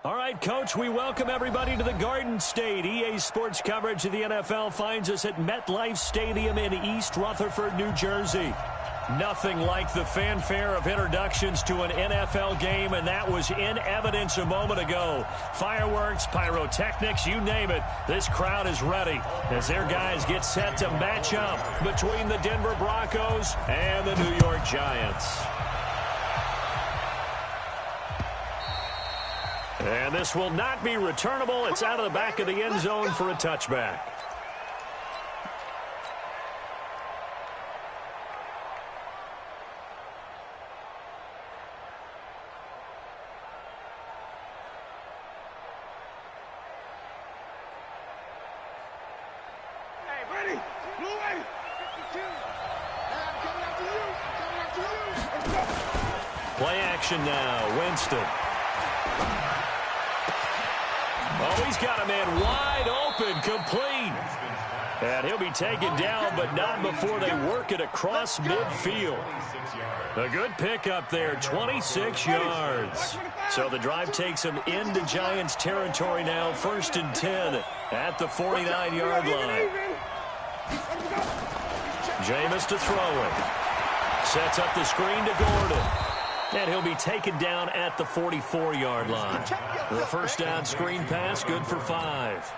All right, Coach, we welcome everybody to the Garden State. EA Sports coverage of the NFL finds us at MetLife Stadium in East Rutherford, New Jersey. Nothing like the fanfare of introductions to an NFL game, and that was in evidence a moment ago. Fireworks, pyrotechnics, you name it. This crowd is ready as their guys get set to match up between the Denver Broncos and the New York Giants. And this will not be returnable. It's out of the back of the end zone for a touchback. Play action now. Winston. Oh, he's got a man wide open, complete. And he'll be taken down, but not before they work it across midfield. A good pickup there, 26 yards. So the drive takes him into Giants territory now, 1st and 10 at the 49-yard line. Jameis to throw it. Sets up the screen to Gordon. And he'll be taken down at the 44-yard line. The first down screen pass, good for 5.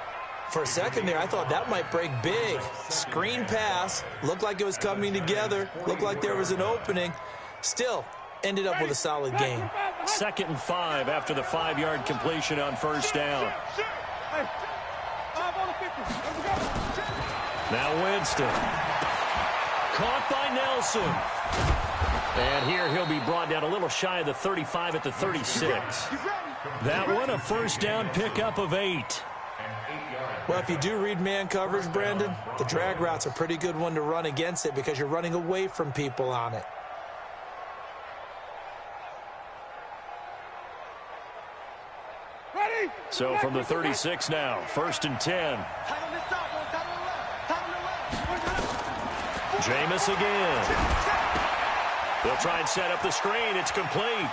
For a second there, I thought that might break big. Screen pass, looked like it was coming together, looked like there was an opening. Still, ended up with a solid game. 2nd and 5 after the 5-yard completion on first down. Now Winston. Caught by Nelson. And here he'll be brought down a little shy of the 35 at the 36. That one a first down pickup of 8. Well, if you do read man coverage, Brandon, the drag route's a pretty good one to run against it because you're running away from people on it. So from the 36 now, 1st and 10. Jameis again. They'll try and set up the screen. It's complete.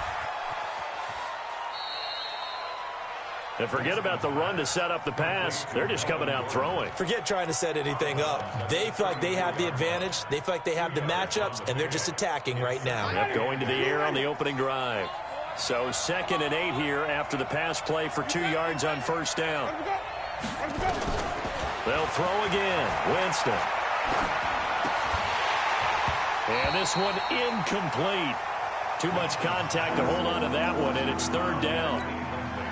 And forget about the run to set up the pass. They're just coming out throwing. Forget trying to set anything up. They feel like they have the advantage. They feel like they have the matchups, and they're just attacking right now. Yep, going to the air on the opening drive. So 2nd and 8 here after the pass play for 2 yards on first down. They'll throw again. Winston. And this one incomplete. Too much contact to hold on to that one, and it's 3rd down.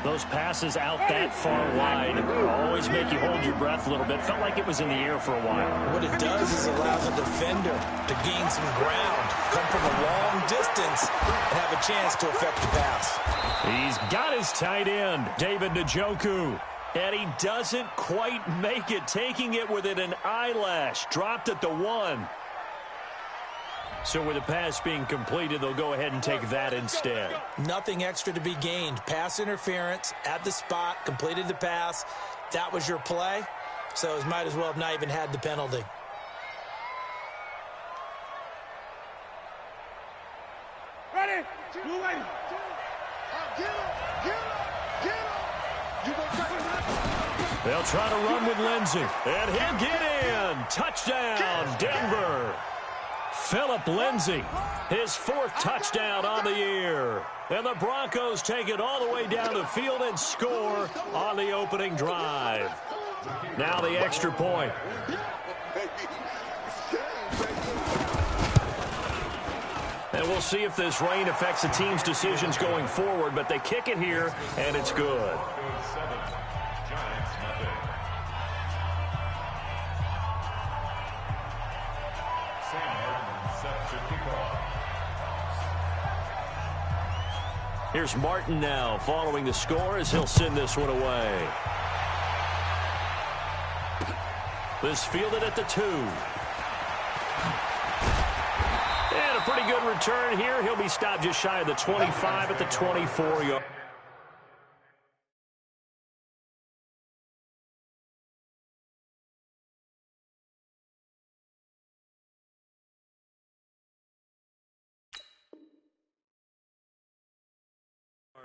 Those passes out that far wide always make you hold your breath a little bit. Felt like it was in the air for a while. What it does is allows a defender to gain some ground, come from a long distance, and have a chance to affect the pass. He's got his tight end, David Njoku. And he doesn't quite make it, taking it within an eyelash. Dropped at the 1. So with the pass being completed, they'll go ahead and take that instead. Nothing extra to be gained. Pass interference at the spot, completed the pass. That was your play, so it might as well have not even had the penalty. Ready? They'll try to run with Lindsey. And he'll get in. Touchdown, Denver. Phillip Lindsay, his 4th touchdown on the year. And the Broncos take it all the way down the field and score on the opening drive. Now the extra point. And we'll see if this rain affects the team's decisions going forward, but they kick it here, and it's good. Here's Martin now following the score as he'll send this one away. This fielded at the 2. And a pretty good return here. He'll be stopped just shy of the 25 at the 24-yard.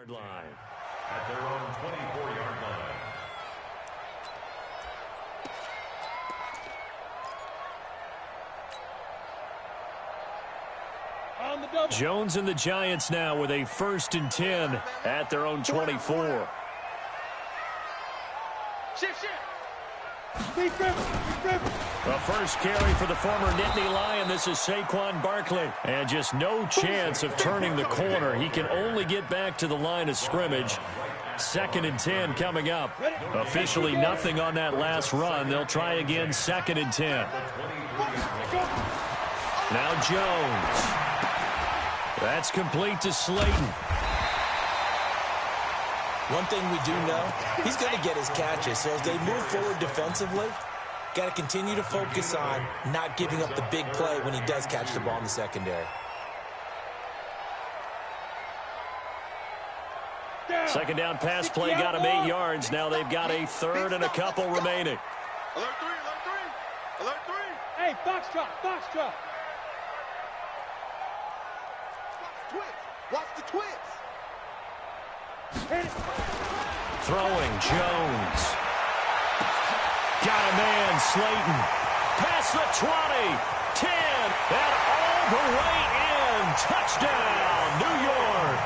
Line. at their own 24-yard line. Jones and the Giants now with a 1st and 10 at their own 24. The first carry for the former Nittany Lion. This is Saquon Barkley. And just no chance of turning the corner. He can only get back to the line of scrimmage. 2nd and 10 coming up. Officially nothing on that last run. They'll try again, 2nd and 10. Now Jones. That's complete to Slayton. One thing we do know, he's going to get his catches. So as they move forward defensively, got to continue to focus on not giving up the big play when he does catch the ball in the secondary. Second down pass play got him 8 yards. Now they've got a 3rd and a couple remaining. Alert 3, alert 3, alert 3. Hey, foxtrot, foxtrot. Watch the twits. Throwing, Jones. Got a man, Slayton. Past the 20, 10, and all the way in. Touchdown, New York.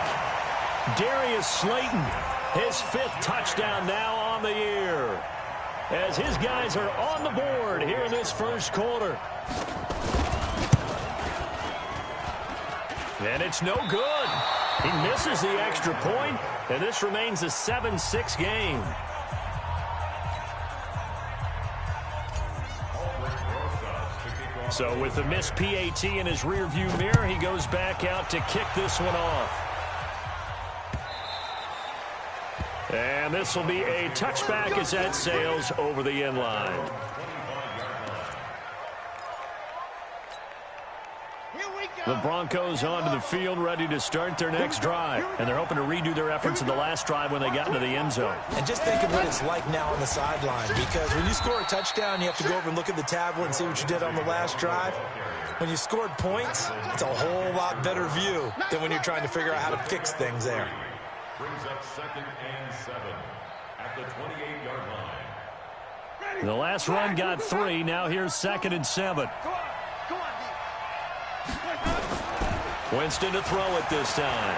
Darius Slayton, his 5th touchdown now on the year. As his guys are on the board here in this first quarter. And it's no good. He misses the extra point, and this remains a 7-6 game. So with the missed PAT in his rearview mirror, he goes back out to kick this one off. And this will be a touchback as that sails over the end line. The Broncos onto the field, ready to start their next drive. And they're hoping to redo their efforts in the last drive when they got into the end zone. And just think of what it's like now on the sideline. Because when you score a touchdown, you have to go over and look at the tablet and see what you did on the last drive. When you scored points, it's a whole lot better view than when you're trying to figure out how to fix things there. Brings up 2nd and 7 at the 28-yard line. The last run got 3. Now here's 2nd and 7. Winston to throw it this time.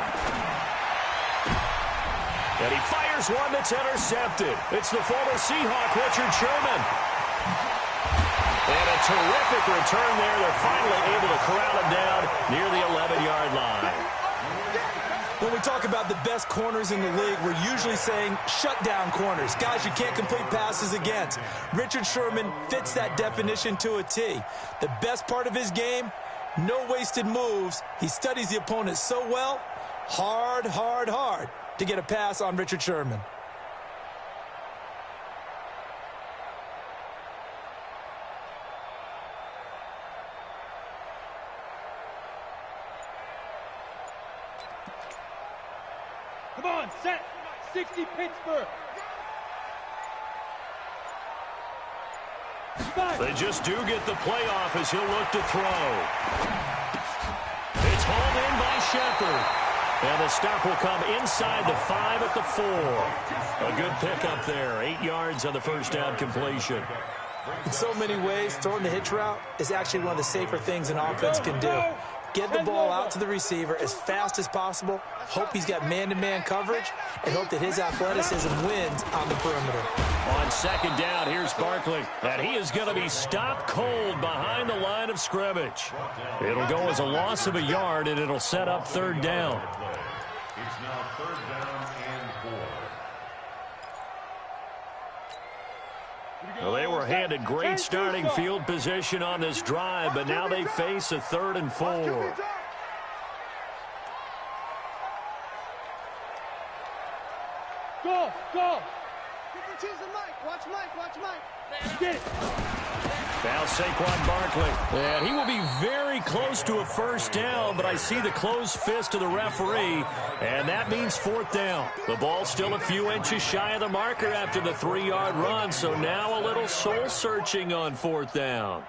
And he fires one that's intercepted. It's the former Seahawk, Richard Sherman. And a terrific return there. They're finally able to corral him down near the 11-yard line. When we talk about the best corners in the league, we're usually saying shutdown corners, guys you can't complete passes against. Richard Sherman fits that definition to a T. The best part of his game, no wasted moves. He studies the opponent so well, hard to get a pass on Richard Sherman. Come on, set. 60 Pittsburgh. They just do get the playoff as he'll look to throw. It's hauled in by Shepard. And the stop will come inside the 5 at the 4. A good pickup there. 8 yards on the first down completion. In so many ways, throwing the hitch route is actually one of the safer things an offense can do. Get the ball out to the receiver as fast as possible, hope he's got man-to-man coverage, and hope that his athleticism wins on the perimeter. On 2nd down, here's Barkley. And he is going to be stopped cold behind the line of scrimmage. It'll go as a loss of a yard, and it'll set up 3rd down. It's now 3rd down and 4. Well, they were handed great starting field position on this drive, but now they face a 3rd and 4. Go! Watch Mike. Get it. Now Saquon Barkley. And he will be very close to a 1st down, but I see the closed fist of the referee, and that means 4th down. The ball still a few inches shy of the marker after the 3-yard run, so now a little soul-searching on 4th down.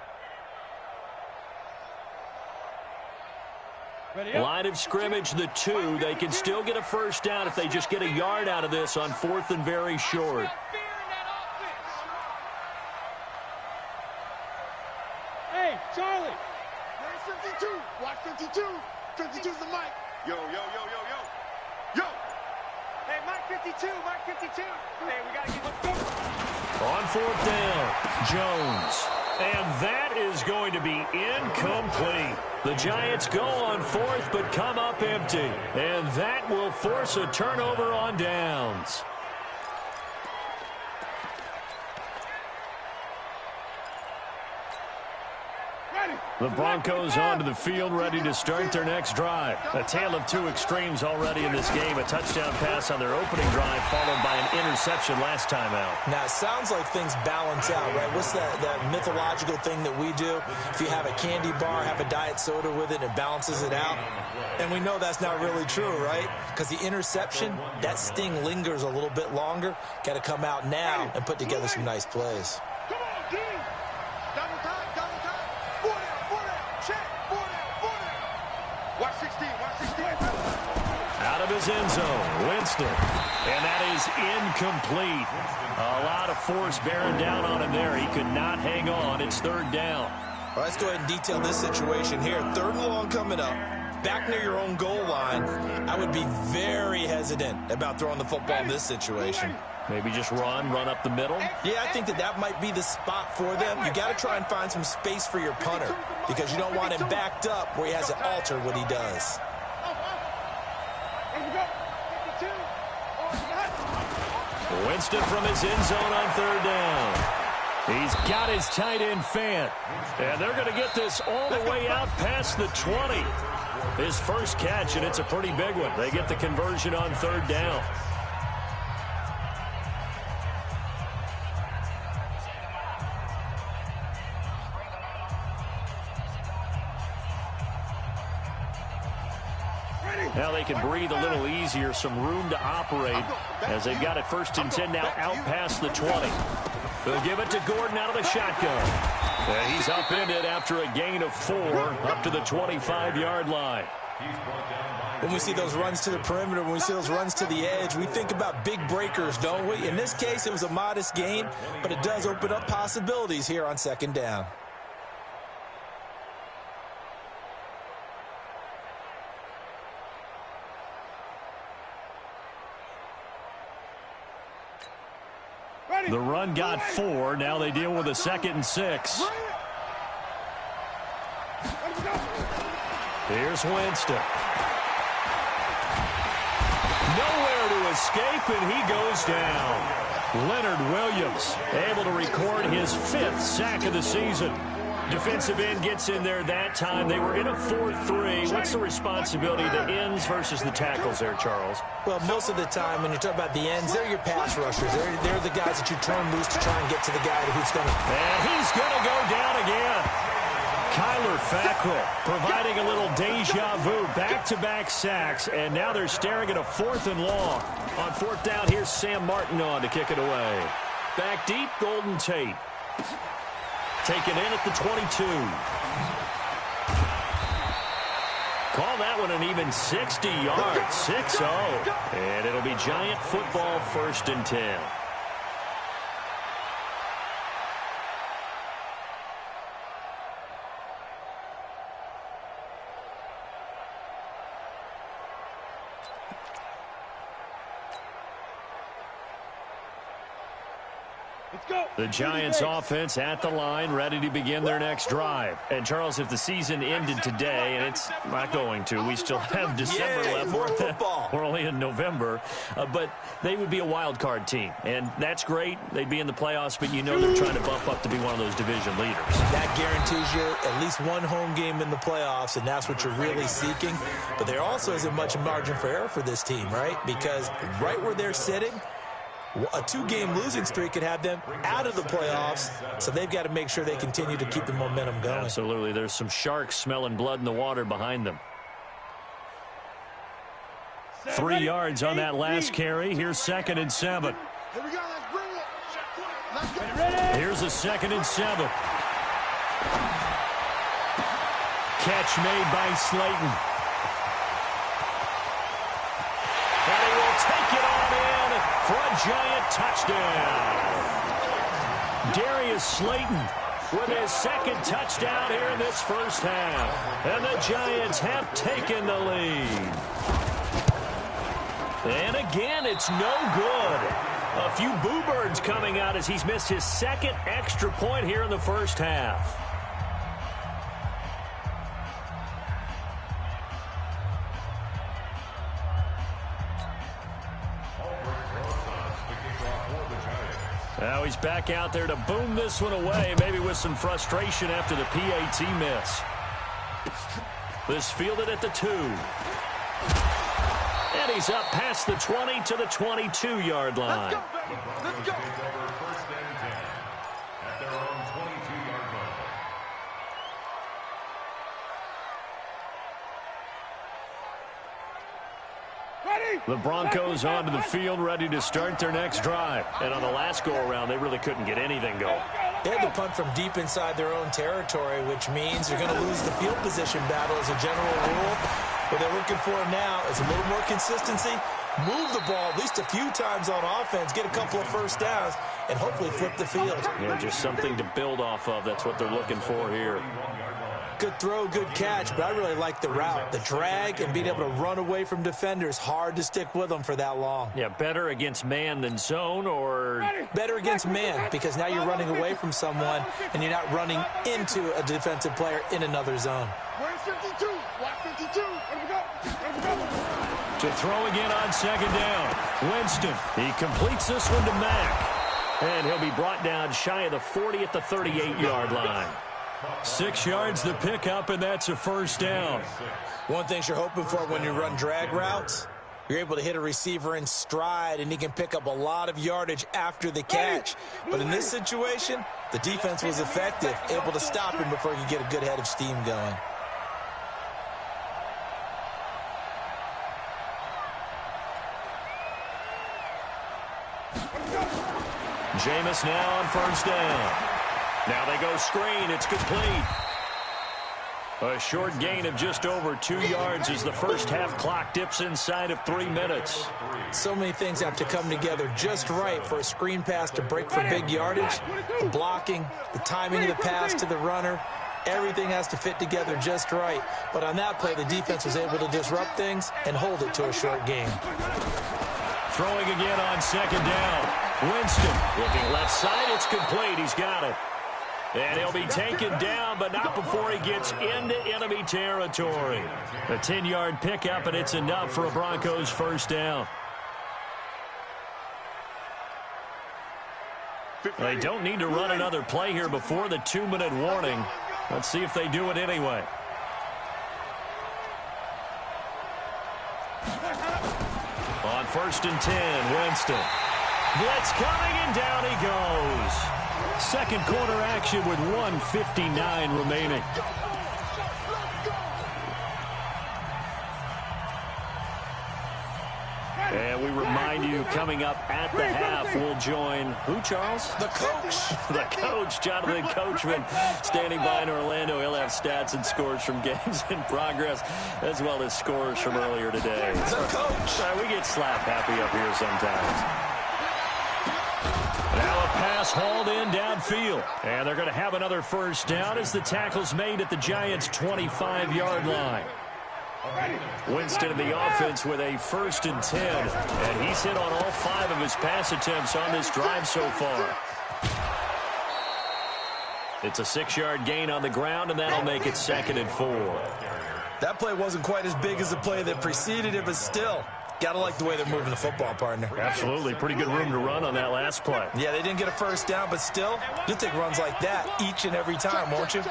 Line of scrimmage, the 2. They can still get a first down if they just get a yard out of this on 4th and very short. Hey, Charlie. Where's 52? Watch 52. 52's the mic. Yo, yo, yo, yo, yo. Yo. Hey, Mike 52. Mike 52. Hey, we got to get let's go. On 4th down, Jones. And that is going to be incomplete. The Giants go on 4th but come up empty. And that will force a turnover on downs. The Broncos onto the field, ready to start their next drive. A tale of two extremes already in this game. A touchdown pass on their opening drive, followed by an interception last time out. Now, it sounds like things balance out, right? What's that mythological thing that we do? If you have a candy bar, have a diet soda with it, it balances it out. And we know that's not really true, right? Because the interception, that sting lingers a little bit longer. Got to come out now and put together some nice plays. Come on, D. Double time, double time. 4 down, check. 4 down. Watch 16, watch 16. Out of his end zone, Winston. And that is incomplete. A lot of force bearing down on him there. He could not hang on. It's 3rd down. Well, let's go ahead and detail this situation here. 3rd and long coming up. Back near your own goal line. I would be very hesitant about throwing the football in this situation. Maybe just run up the middle. Yeah, I think that might be the spot for them. You got to try and find some space for your punter because you don't want him backed up where he has to alter what he does. Winston from his end zone on 3rd down. He's got his tight end Fant. And they're going to get this all the way out past the 20. His first catch, and it's a pretty big one. They get the conversion on 3rd down. Now they can breathe a little easier, some room to operate as they've got it 1st and 10 now out past the 20. They'll give it to Gordon out of the shotgun. And he's upended after a gain of 4 up to the 25-yard line. When we see those runs to the perimeter, when we see those runs to the edge, we think about big breakers, don't we? In this case, it was a modest gain, but it does open up possibilities here on 2nd down. The run got 4. Now they deal with a 2nd and 6. Here's Winston. Nowhere to escape, and he goes down. Leonard Williams able to record his 5th sack of the season. Defensive end gets in there that time. They were in a 4-3. What's the responsibility of the ends versus the tackles there, Charles? Well, most of the time when you talk about the ends, they're your pass rushers. They're the guys that you turn loose to try and get to the guy who's going to... And he's going to go down again. Kyler Fackrell providing a little deja vu, back-to-back sacks, and now they're staring at a 4th and long. On 4th down, here's Sam Martin on to kick it away. Back deep, Golden Tate. Taken in at the 22. Call that one an even 60 yards. 6-0. And it'll be Giant football 1st and 10. The Giants offense at the line, ready to begin their next drive. And, Charles, if the season ended today, and it's not going to, we still have December left. More football. We're only in November. But they would be a wild card team. And that's great. They'd be in the playoffs, but you know they're trying to bump up to be one of those division leaders. That guarantees you at least one home game in the playoffs, and that's what you're really seeking. But there also isn't much margin for error for this team, right? Because right where they're sitting, a 2-game losing streak could have them out of the playoffs, so they've got to make sure they continue to keep the momentum going. Absolutely. There's some sharks smelling blood in the water behind them. 3 yards on that last carry. Here's 2nd and 7. Here we go, let's bring it. Let's go. Here's a 2nd and 7. Catch made by Slayton. for a Giant touchdown. Darius Slayton with his second touchdown here in this first half. And the Giants have taken the lead. And again, it's no good. A few boo birds coming out as he's missed his second extra point here in the first half. Now he's back out there to boom this one away, maybe with some frustration after the PAT miss. This fielded at the 2. And he's up past the 20 to the 22-yard line. Let's go, baby. Let's go. First and 10 at their own 22-yard line. The Broncos onto the field, ready to start their next drive. And on the last go-around, they really couldn't get anything going. They had to punt from deep inside their own territory, which means you're going to lose the field position battle as a general rule. What they're looking for now is a little more consistency, move the ball at least a few times on offense, get a couple of first downs, and hopefully flip the field. Yeah, just something to build off of. That's what they're looking for here. Good throw, good catch, but I really like the route. The drag and being able to run away from defenders, hard to stick with them for that long. Yeah, better against man than zone, or better against man, because now you're running away from someone and you're not running into a defensive player in another zone. Where's 52? Watch 52. Let me go. Let me go. to throw again on second down. Winston, he completes this one to Mack. And he'll be brought down shy of the 40 at the 38-yard line. 6 yards the pickup, and that's a first down. One thing you're hoping for when you run drag routes, you're able to hit a receiver in stride, and he can pick up a lot of yardage after the catch. But in this situation, the defense was effective, able to stop him before he could get a good head of steam going. Jameis now on first down. Now they go screen. It's complete. A short gain of just over 2 yards as the first half clock dips inside of 3 minutes. So many things have to come together just right for a screen pass to break for big yardage. The blocking, the timing of the pass to the runner, everything has to fit together just right. But on that play, the defense was able to disrupt things and hold it to a short gain. Throwing again on second down. Winston looking left side. It's complete. He's got it. And he'll be taken down, but not before he gets into enemy territory. A 10-yard pickup, and it's enough for a Broncos first down. They don't need to run another play here before the 2-minute warning. Let's see if they do it anyway. On first and 10, Winston. Blitz coming, and down he goes. Second quarter action with 1:59 remaining. And we remind you, coming up at the half, we'll join who, Charles? The coach. The coach, Jonathan Coachman, standing by in Orlando. He'll have stats and scores from games in progress, as well as scores from earlier today. The coach. We get slap happy up here sometimes. Now a pass hauled in downfield. And they're going to have another first down as the tackle's made at the Giants' 25-yard line. Winston in the offense with a first and 10. And he's hit on all 5 of his pass attempts on this drive so far. It's a 6-yard gain on the ground, and that'll make it 2nd and 4. That play wasn't quite as big as the play that preceded it, but still, gotta like the way they're moving the football, partner. Absolutely. Pretty good room to run on that last play. Yeah, they didn't get a first down, but still, you'll take runs like that each and every time, won't you?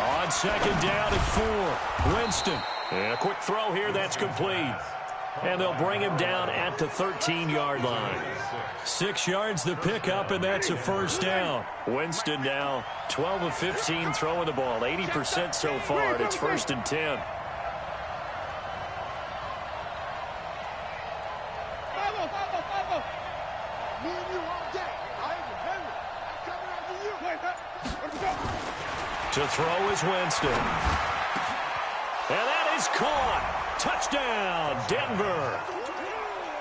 On second down at 4, Winston. And a quick throw here, that's complete. And they'll bring him down at the 13-yard line. 6 yards the pickup, and that's a first down. Winston now 12 of 15 throwing the ball, 80% so far, and it's 1st and 10. To throw is Winston. And that is caught. Touchdown, Denver.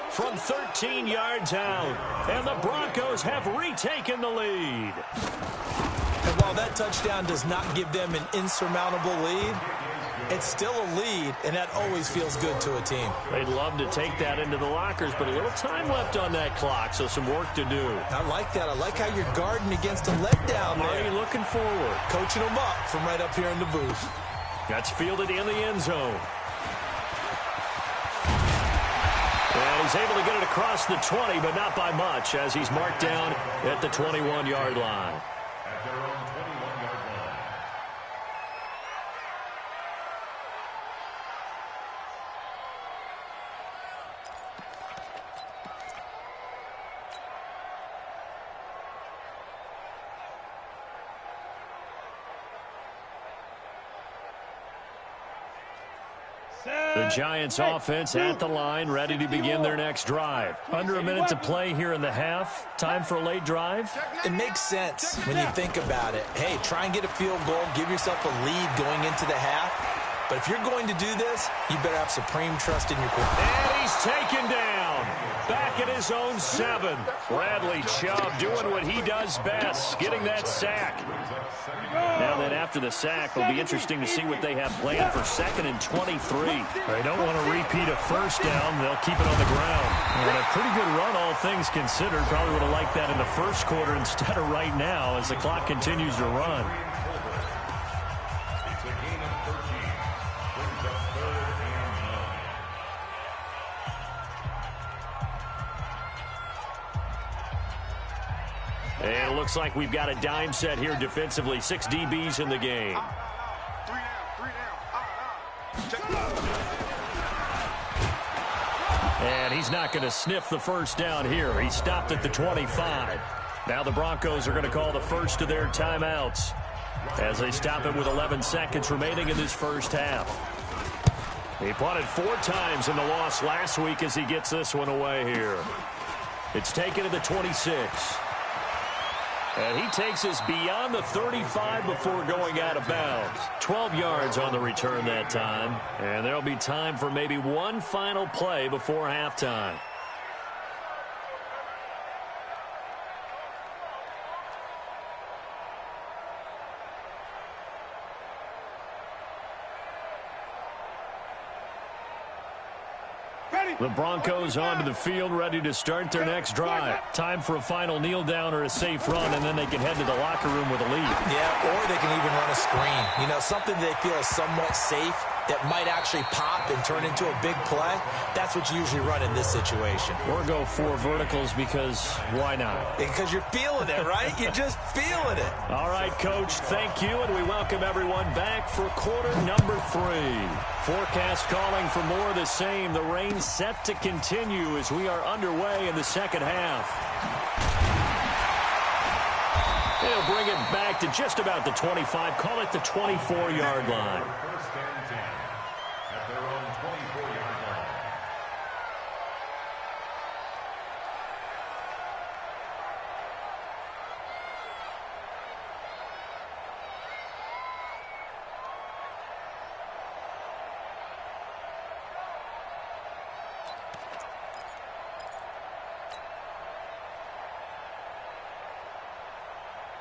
From 13 yards out, and the Broncos have retaken the lead. And while that touchdown does not give them an insurmountable lead, it's still a lead, and that always feels good to a team. They'd love to take that into the lockers, but a little time left on that clock, so some work to do. I like that. I like how you're guarding against a letdown there. Already looking forward. Coaching them up from right up here in the booth. That's fielded in the end zone. And he's able to get it across the 20, but not by much, as he's marked down at the 21-yard line. At their own 21-yard line. The Giants offense at the line, ready to begin their next drive. Under a minute to play here in the half. Time for a late drive. It makes sense when you think about it. Hey, try and get a field goal, give yourself a lead going into the half. But if you're going to do this, you better have supreme trust in your quarterback. And he's taken down. Back at his own 7. Bradley Chubb doing what he does best, getting that sack. Now then, after the sack, it'll be interesting to see what they have planned for 2nd and 23. They don't want to repeat a first down. They'll keep it on the ground. And a pretty good run, all things considered. Probably would have liked that in the first quarter instead of right now as the clock continues to run. It's a gain of 13. Brings up 3rd and 9. And it looks like we've got a dime set here defensively. 6 DBs in the game. 3 down. Check it out. And he's not going to sniff the first down here. He stopped at the 25. Now the Broncos are going to call the first of their timeouts as they stop it with 11 seconds remaining in this first half. He punted 4 times in the loss last week as he gets this one away here. It's taken to the 26. And he takes us beyond the 35 before going out of bounds. 12 yards on the return that time. And there'll be time for maybe one final play before halftime. The Broncos onto the field, ready to start their next drive. Time for a final kneel down or a safe run, and then they can head to the locker room with a lead. Yeah, or they can even run a screen. You know, something they feel is somewhat safe that might actually pop and turn into a big play. That's what you usually run in this situation. Or go 4 verticals because why not? Because you're feeling it, right? You're just feeling it. All right, Coach, thank you, and we welcome everyone back for quarter number 3. Forecast calling for more of the same. The rain set to continue as we are underway in the second half. They'll bring it back to just about the 25. Call it the 24-yard line. First and 10 at their own 24-yard line.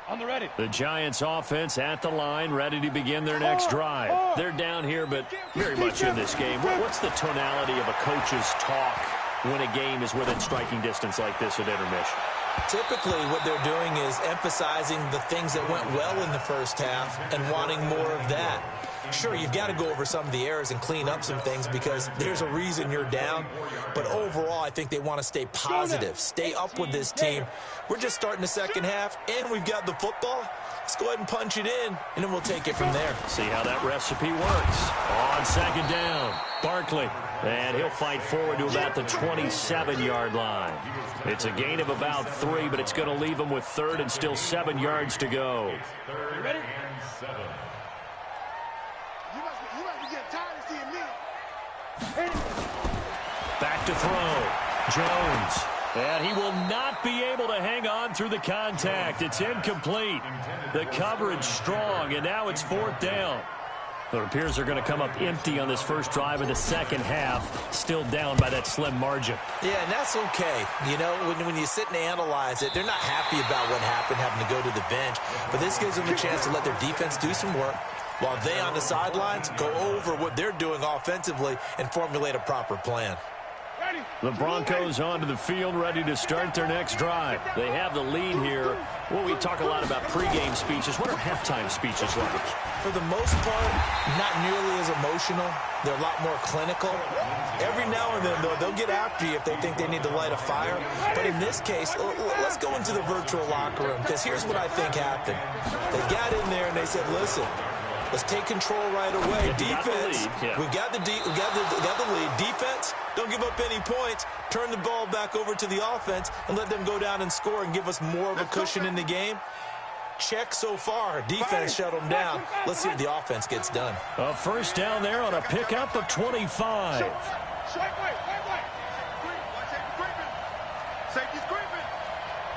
On the ready. The Giants offense at the line, ready to begin their next drive. They're down here, but very much in this game. What's the tonality of a coach's talk when a game is within striking distance like this at intermission? Typically, what they're doing is emphasizing the things that went well in the first half and wanting more of that. Sure, you've got to go over some of the errors and clean up some things because there's a reason you're down. But overall, I think they want to stay positive, stay up with this team. We're just starting the second half, and we've got the football. Let's go ahead and punch it in, and then we'll take it from there. See how that recipe works. On second down, Barkley. And he'll fight forward to about the 27-yard line. It's a gain of about 3, but it's going to leave him with 3rd and still 7 yards to go. 3rd and 7. You must be getting tired of seeing me. Back to throw. Jones. And he will not be able to hang on through the contact. It's incomplete. The coverage strong, and now it's 4th down. It appears they're going to come up empty on this first drive of the second half, still down by that slim margin. Yeah, and that's okay. You know, when you sit and analyze it, they're not happy about what happened, having to go to the bench. But this gives them a chance to let their defense do some work while they on the sidelines go over what they're doing offensively and formulate a proper plan. The Broncos onto the field, ready to start their next drive. They have the lead here. Well, we talk a lot about pregame speeches. What are halftime speeches like? For the most part, not nearly as emotional. They're a lot more clinical. Every now and then, though, they'll get after you if they think they need to light a fire. But in this case, let's go into the virtual locker room, because here's what I think happened. They got in there and they said, listen, let's take control right away. Defense, we got the lead. Defense, don't give up any points. Turn the ball back over to the offense and let them go down and score and give us more of a cushion in the game. Check so far. Defense shut them down. Let's see if the offense gets done. A first down there on a pickup of 25. Safety's creeping.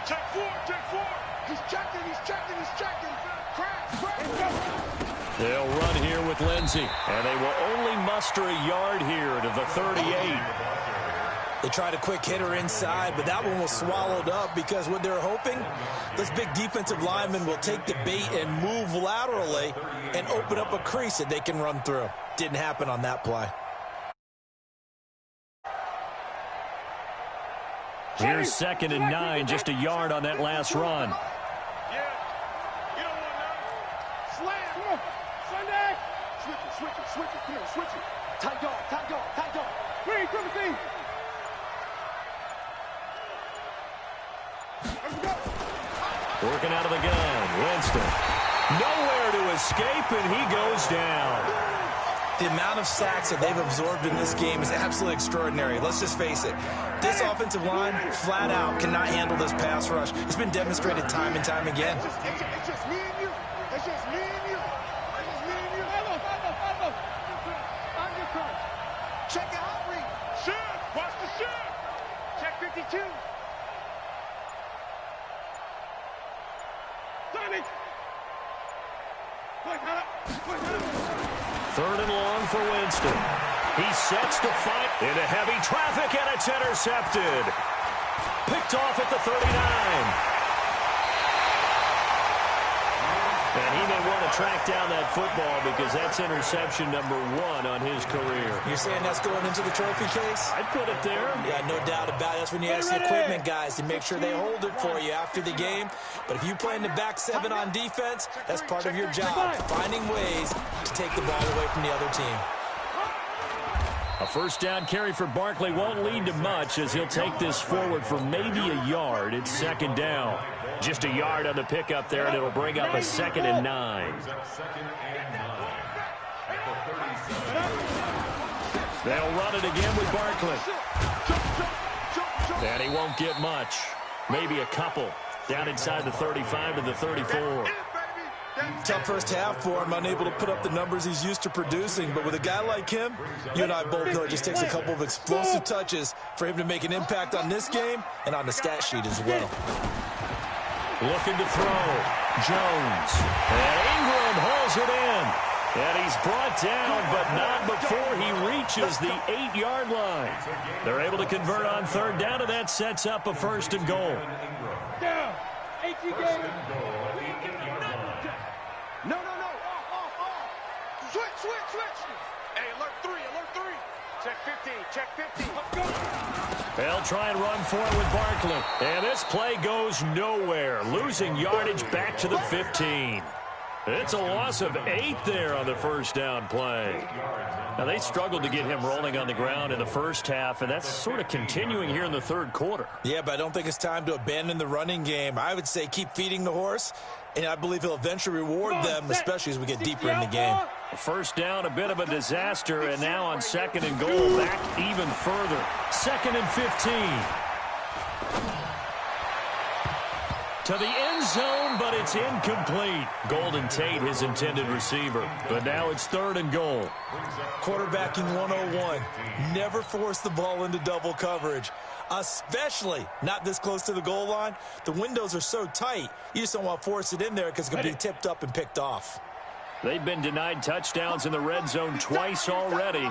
Check four. He's checking. They'll run here with Lindsey, and they will only muster a yard here to the 38. They tried a quick hitter inside, but that one was swallowed up because what they're hoping, this big defensive lineman will take the bait and move laterally and open up a crease that they can run through. Didn't happen on that play. Here's 2nd and 9, just a yard on that last run. Switch it. Come here, switch it. Tight dog. Green, Griffin. Working out of the gun, Winston. Nowhere to escape, and he goes down. The amount of sacks that they've absorbed in this game is absolutely extraordinary. Let's just face it. This offensive line, flat out, cannot handle this pass rush. It's been demonstrated time and time again. It's just me and you. Check it out, Reed. Shift. Watch the shift. Check 52. Sonny. Third and long for Winston. He sets to fight into heavy traffic, and it's intercepted. Picked off at the 39. And he may want to track down that football because that's interception number 1 on his career. You're saying that's going into the trophy case? I'd put it there. Yeah, no doubt about it. That's when you ask the equipment guys to make sure they hold it for you after the game. But if you play in the back 7 on defense, that's part of your job, finding ways to take the ball away from the other team. A first down carry for Barkley won't lead to much as he'll take this forward for maybe a yard. It's 2nd down. Just a yard on the pickup there, and it'll bring up a 2nd and 9. They'll run it again with Barkley. And he won't get much. Maybe a couple. Down inside the 35 to the 34. Tough first half for him, unable to put up the numbers he's used to producing. But with a guy like him, you and I both know it just takes a couple of explosive touches for him to make an impact on this game and on the stat sheet as well. Looking to throw. Jones. And Ingram hauls it in. And he's brought down, but not before he reaches the 8-yard line. They're able to convert on 3rd down, and that sets up a 1st and goal. Down. 18 game. No. Switch. Hey, alert 3. Check 50. Let's go. They'll try and run for it with Barkley. And this play goes nowhere. Losing yardage back to the 15. It's a loss of 8 there on the first down play. Now, they struggled to get him rolling on the ground in the first half, and that's sort of continuing here in the 3rd quarter. Yeah, but I don't think it's time to abandon the running game. I would say keep feeding the horse, and I believe he'll eventually reward them, especially as we get deeper in the game. First down, a bit of a disaster, and now on 2nd and goal, back even further. 2nd and 15. To the end zone, but it's incomplete. Golden Tate, his intended receiver. But now it's 3rd and goal. Quarterbacking 101. Never force the ball into double coverage, especially not this close to the goal line. The windows are so tight, you just don't want to force it in there because it could be tipped up and picked off. They've been denied touchdowns in the red zone twice already.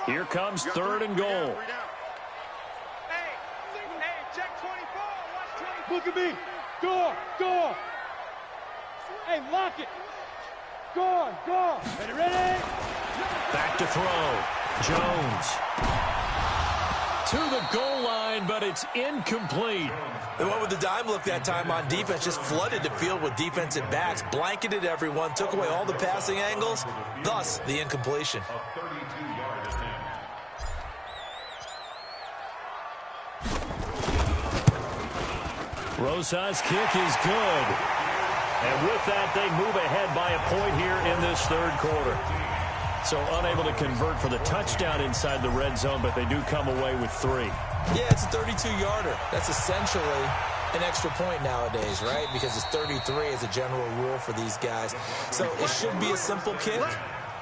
Here comes 3rd and goal. Hey, check 24. Watch 24. Look at me. Go. Hey, lock it. Go. Ready? Back to throw. Jones. To the goal line, but it's incomplete. The one with the dime look that time on defense just flooded the field with defensive backs, blanketed everyone, took away all the passing angles, thus the incompletion. A 32-yard attempt. Rosa's kick is good. And with that, they move ahead by a point here in this 3rd quarter. So unable to convert for the touchdown inside the red zone, but they do come away with 3. Yeah, it's a 32-yarder. That's essentially an extra point nowadays, right? Because it's 33 as a general rule for these guys. So it should be a simple kick.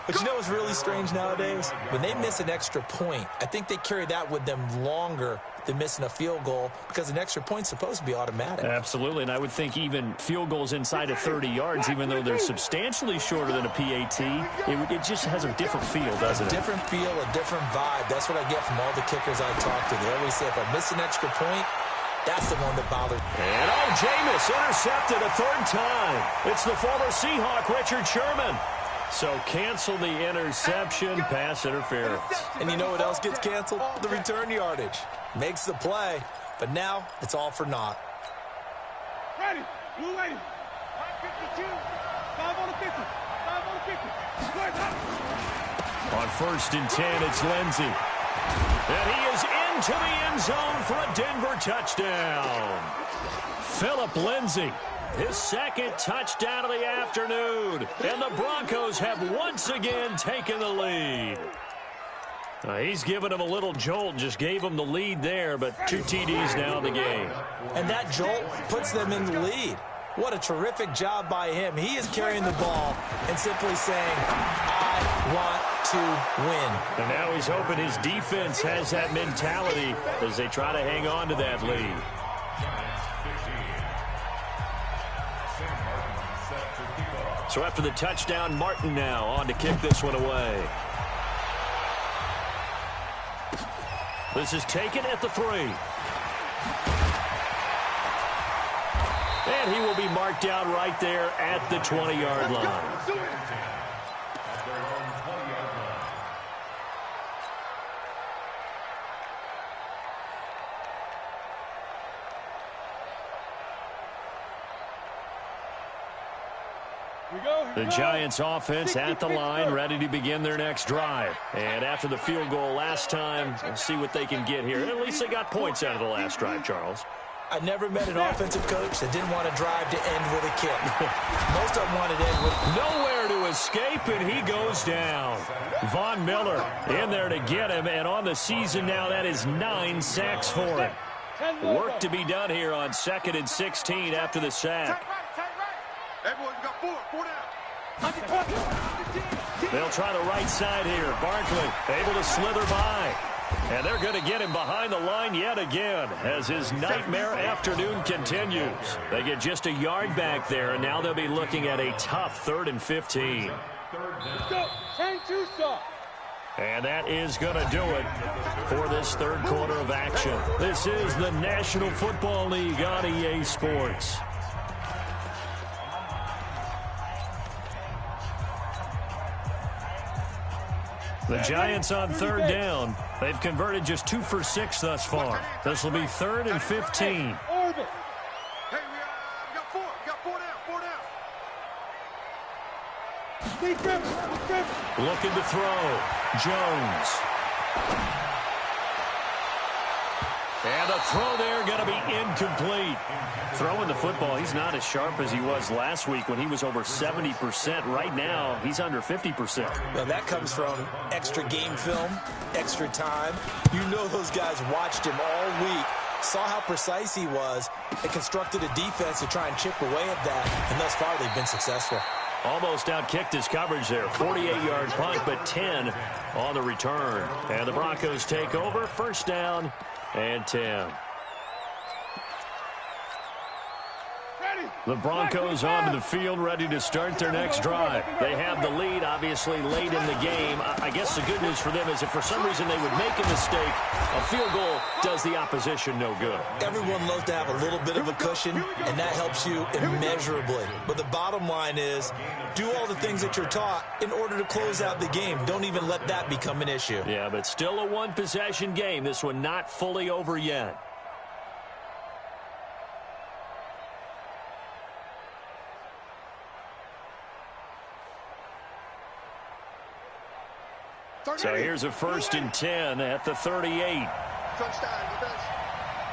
But you know what's really strange nowadays? When they miss an extra point, I think they carry that with them longer than missing a field goal because an extra point's supposed to be automatic. Absolutely, and I would think even field goals inside of 30 yards, even though they're substantially shorter than a PAT, it just has a different feel, doesn't it? A different feel, a different vibe. That's what I get from all the kickers I talk to. They always say, if I miss an extra point, that's the one that bothers me. And Jameis intercepted a 3rd time. It's the former Seahawk, Richard Sherman. So cancel the interception, pass interference. And you know what else gets canceled? The return yardage. Makes the play, but now it's all for naught. Ready. Blue lady. 52. 5 on the 50. 5 on the 50. On 1st and 10, it's Lindsey. And he is into the end zone for a Denver touchdown. Philip Lindsey, his 2nd touchdown of the afternoon. And the Broncos have once again taken the lead. He's given him a little jolt, just gave him the lead there, but 2 TDs now in the game. And that jolt puts them in the lead. What a terrific job by him. He is carrying the ball and simply saying, I want to win. And now he's hoping his defense has that mentality as they try to hang on to that lead. So after the touchdown, Martin now on to kick this one away. This is taken at the 3. And he will be marked down right there at the 20-yard line. The Giants offense at the line, ready to begin their next drive. And after the field goal last time, we'll see what they can get here. At least they got points out of the last drive, Charles. I never met an offensive coach that didn't want to drive to end with a kick. Most of them wanted to end with nowhere to escape, and he goes down. Von Miller in there to get him, and on the season now, that is 9 sacks for him. Work to be done here on 2nd and 16 after the sack. Everyone got 4 down. They'll try the right side here. Barkley able to slither by. And they're going to get him behind the line yet again as his nightmare afternoon continues. They get just a yard back there, and now they'll be looking at a tough 3rd and 15. Go. 10-2 stop. And that is going to do it for this 3rd quarter of action. This is the National Football League on EA Sports. The Giants on 3rd down. They've converted just 2 for 6 thus far. This will be 3rd and 15. Orbit. Hey, we got 4. We got 4 down. 4 down. Steve Griffin. Looking to throw. Jones. And the throw there going to be incomplete. Throwing the football, he's not as sharp as he was last week when he was over 70%. Right now, he's under 50%. Well, that comes from extra game film, extra time. You know those guys watched him all week, saw how precise he was, and constructed a defense to try and chip away at that. And thus far, they've been successful. Almost outkicked his coverage there. 48-yard punt, but 10 on the return. And the Broncos take over. 1st down and 10. Ready. The Broncos onto the field, ready to start their next drive. They have the lead, obviously, late in the game. I guess the good news for them is if for some reason they would make a mistake, a field goal does the opposition no good. Everyone loves to have a little bit of a cushion, and that helps you immeasurably. But the bottom line is, do all the things that you're taught in order to close out the game. Don't even let that become an issue. Yeah, but still a one-possession game. This one not fully over yet. So here's a 1st and 10 at the 38. Touchdown, defense.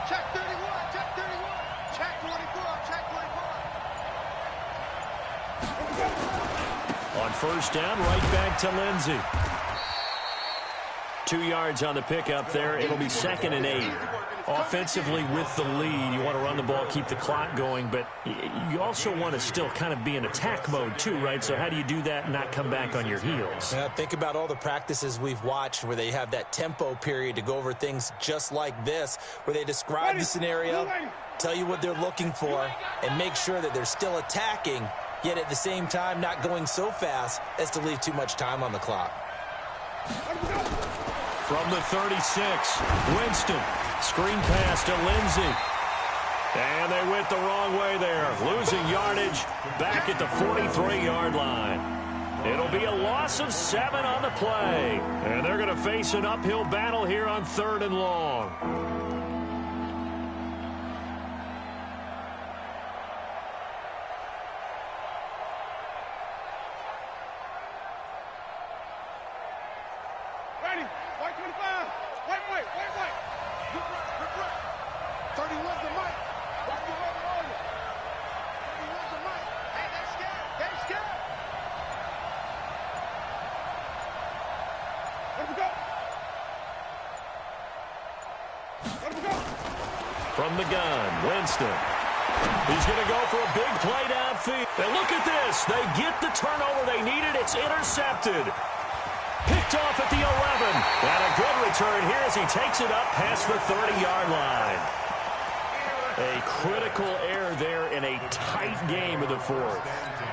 Check 31, check 31, check 24, check 24. On 1st down, right back to Lindsey. 2 yards on the pickup there. It'll be 2nd and 8. Offensively with the lead, you want to run the ball, keep the clock going, but you also want to still kind of be in attack mode too, right? So how do you do that and not come back on your heels? Think about all the practices we've watched where they have that tempo period to go over things just like this, where they describe the scenario, tell you what they're looking for, and make sure that they're still attacking, yet at the same time not going so fast as to leave too much time on the clock. From the 36, Winston. Screen pass to Lindsey. And they went the wrong way there. Losing yardage back at the 43-yard line. It'll be a loss of 7 on the play. And they're going to face an uphill battle here on 3rd and long. Ready. White 25. White. 31's the mic. Watch the rubber on you. 31's the mic. Hey, they're scared. They're scared. Let him go. Let him go. From the gun, Winston. He's going to go for a big play downfield. And look at this. They get the turnover they needed. It's intercepted. Picked off at the 11. And a good return here as he takes it up past the 30-yard line. A critical error there in a tight game of the 4th.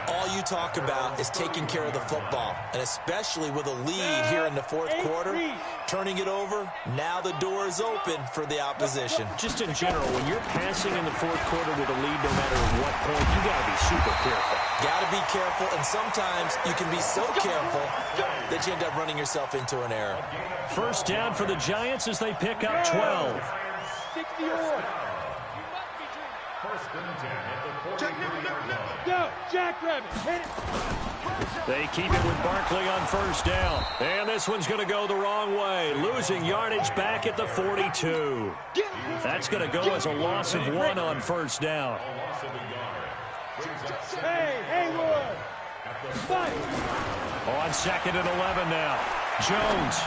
All you talk about is taking care of the football, and especially with a lead here in the 4th quarter, turning it over, now the door is open for the opposition. Just in general, when you're passing in the 4th quarter with a lead, no matter what point, you got to be super careful. Got to be careful, and sometimes you can be so careful that you end up running yourself into an error. 1st down for the Giants as they pick up 12. 60 on. 1st and 10 at the 43-yard line. Go, Jackrabbit. Hit it. They keep it with Barkley on 1st down. And this one's going to go the wrong way. Losing yardage back at the 42. That's going to go as a loss of 1 on 1st down. A loss of a yard. Hey, Haywood. Fight. On 2nd and 11 now. Jones.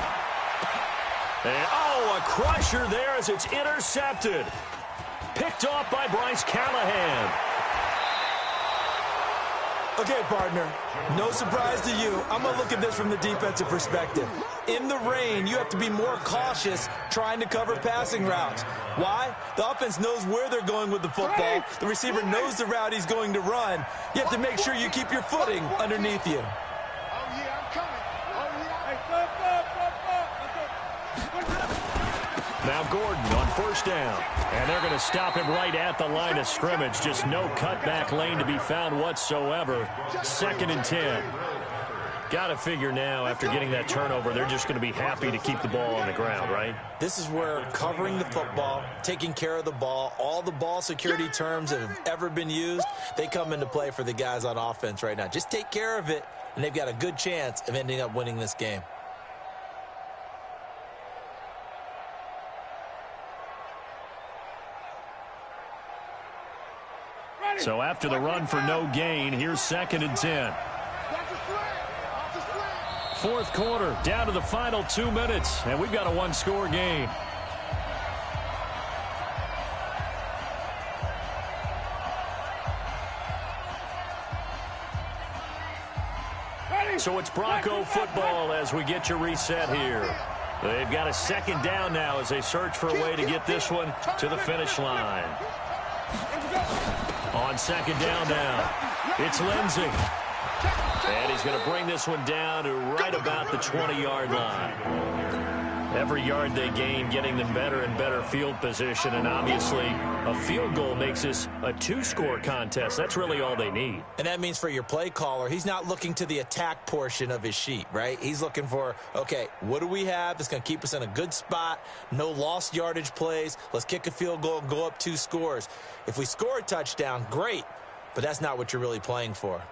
And, oh, a crusher there as it's intercepted. Picked off by Bryce Callahan. Okay, partner, no surprise to you. I'm going to look at this from the defensive perspective. In the rain, you have to be more cautious trying to cover passing routes. Why? The offense knows where they're going with the football. The receiver knows the route he's going to run. You have to make sure you keep your footing underneath you. Oh, yeah, I'm coming. Oh, yeah. Hey, stop. Now Gordon on 1st down. And they're going to stop him right at the line of scrimmage. Just no cutback lane to be found whatsoever. 2nd and 10. Got to figure now, after getting that turnover, they're just going to be happy to keep the ball on the ground, right? This is where covering the football, taking care of the ball, all the ball security terms that have ever been used, they come into play for the guys on offense right now. Just take care of it, and they've got a good chance of ending up winning this game. So after the run for no gain, here's 2nd and 10. 4th quarter, down to the final 2 minutes, and we've got a 1-score game. So it's Bronco football as we get you reset here. They've got a 2nd down now as they search for a way to get this one to the finish line. On On second down now, it's Lindsey. And he's going to bring this one down to right about the 20-yard line. Every yard they gain, getting them better and better field position. And obviously, a field goal makes this a two-score contest. That's really all they need. And that means for your play caller, he's not looking to the attack portion of his sheet, right? He's looking for, okay, what do we have that's going to keep us in a good spot? No lost yardage plays. Let's kick a field goal and go up 2 scores. If we score a touchdown, great. But that's not what you're really playing for.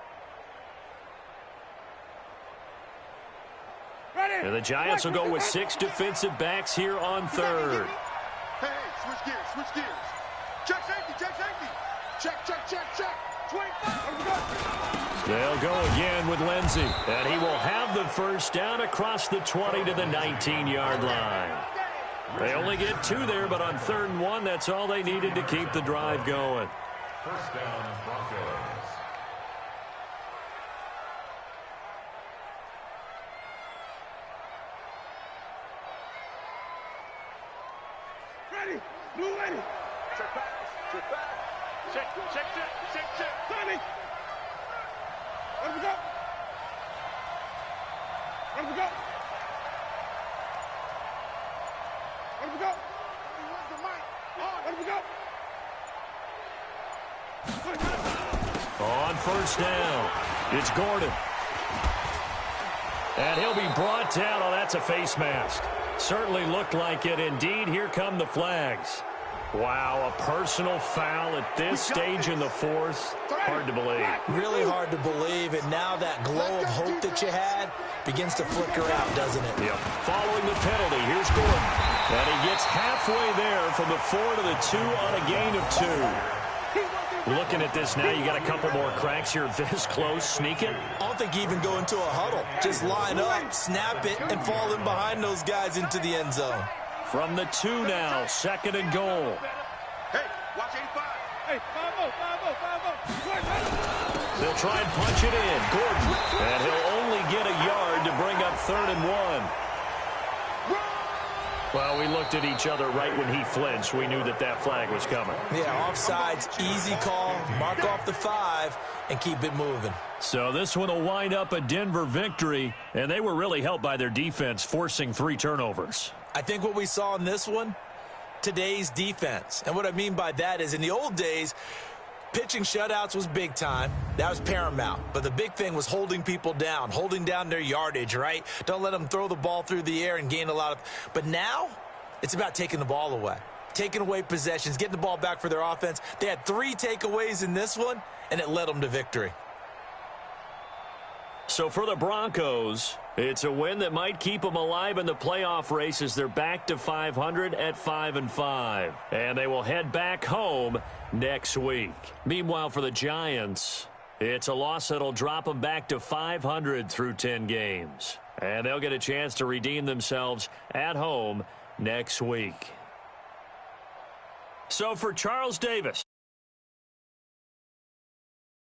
And the Giants will go with 6 defensive backs here on third. Hey, switch gears. Check safety. Check. 25. They'll go again with Lindsey. And he will have the first down across the 20 to the 19-yard line. They only get 2 there, but on 3rd and 1, that's all they needed to keep the drive going. First down, Broncos. Ready. Move ready. Check back. Check. Tommy. Let him go. Let him go. Where's the mic? Let him go. On first down, it's Gordon. And he'll be brought down. Oh, that's a face mask. Certainly looked like it. Indeed, here come the flags. Wow, a personal foul at this stage in the 4th. Hard to believe. Really hard to believe, and now that glow of hope that you had begins to flicker out, doesn't it? Yep. Following the penalty, here's Gordon. And he gets halfway there from the 4 to the 2 on a gain of 2. Looking at this now, you got a couple more cracks here this close. Sneak it. I don't think you even go into a huddle. Just line up, snap it, and fall in behind those guys into the end zone. From the 2 now, 2nd and goal. Hey, watch 85. Hey, 5-0. They'll try and punch it in. Gordon. And he'll only get a yard to bring up 3rd and 1. Well, we looked at each other right when he flinched. We knew that flag was coming. Yeah, offsides, easy call, mark off the 5, and keep it moving. So this one will wind up a Denver victory, and they were really helped by their defense, forcing 3 turnovers. I think what we saw in this one, today's defense. And what I mean by that is in the old days, pitching shutouts was big time. That was paramount. But the big thing was holding people down, holding down their yardage, right? Don't let them throw the ball through the air and gain a lot of... But now, it's about taking the ball away. Taking away possessions, getting the ball back for their offense. They had 3 takeaways in this one, and it led them to victory. So for the Broncos, it's a win that might keep them alive in the playoff race as they're back to 500 at 5-5. And they will head back home next week. Meanwhile, for the Giants, it's a loss that'll drop them back to 500 through 10 games. And they'll get a chance to redeem themselves at home next week. So for Charles Davis.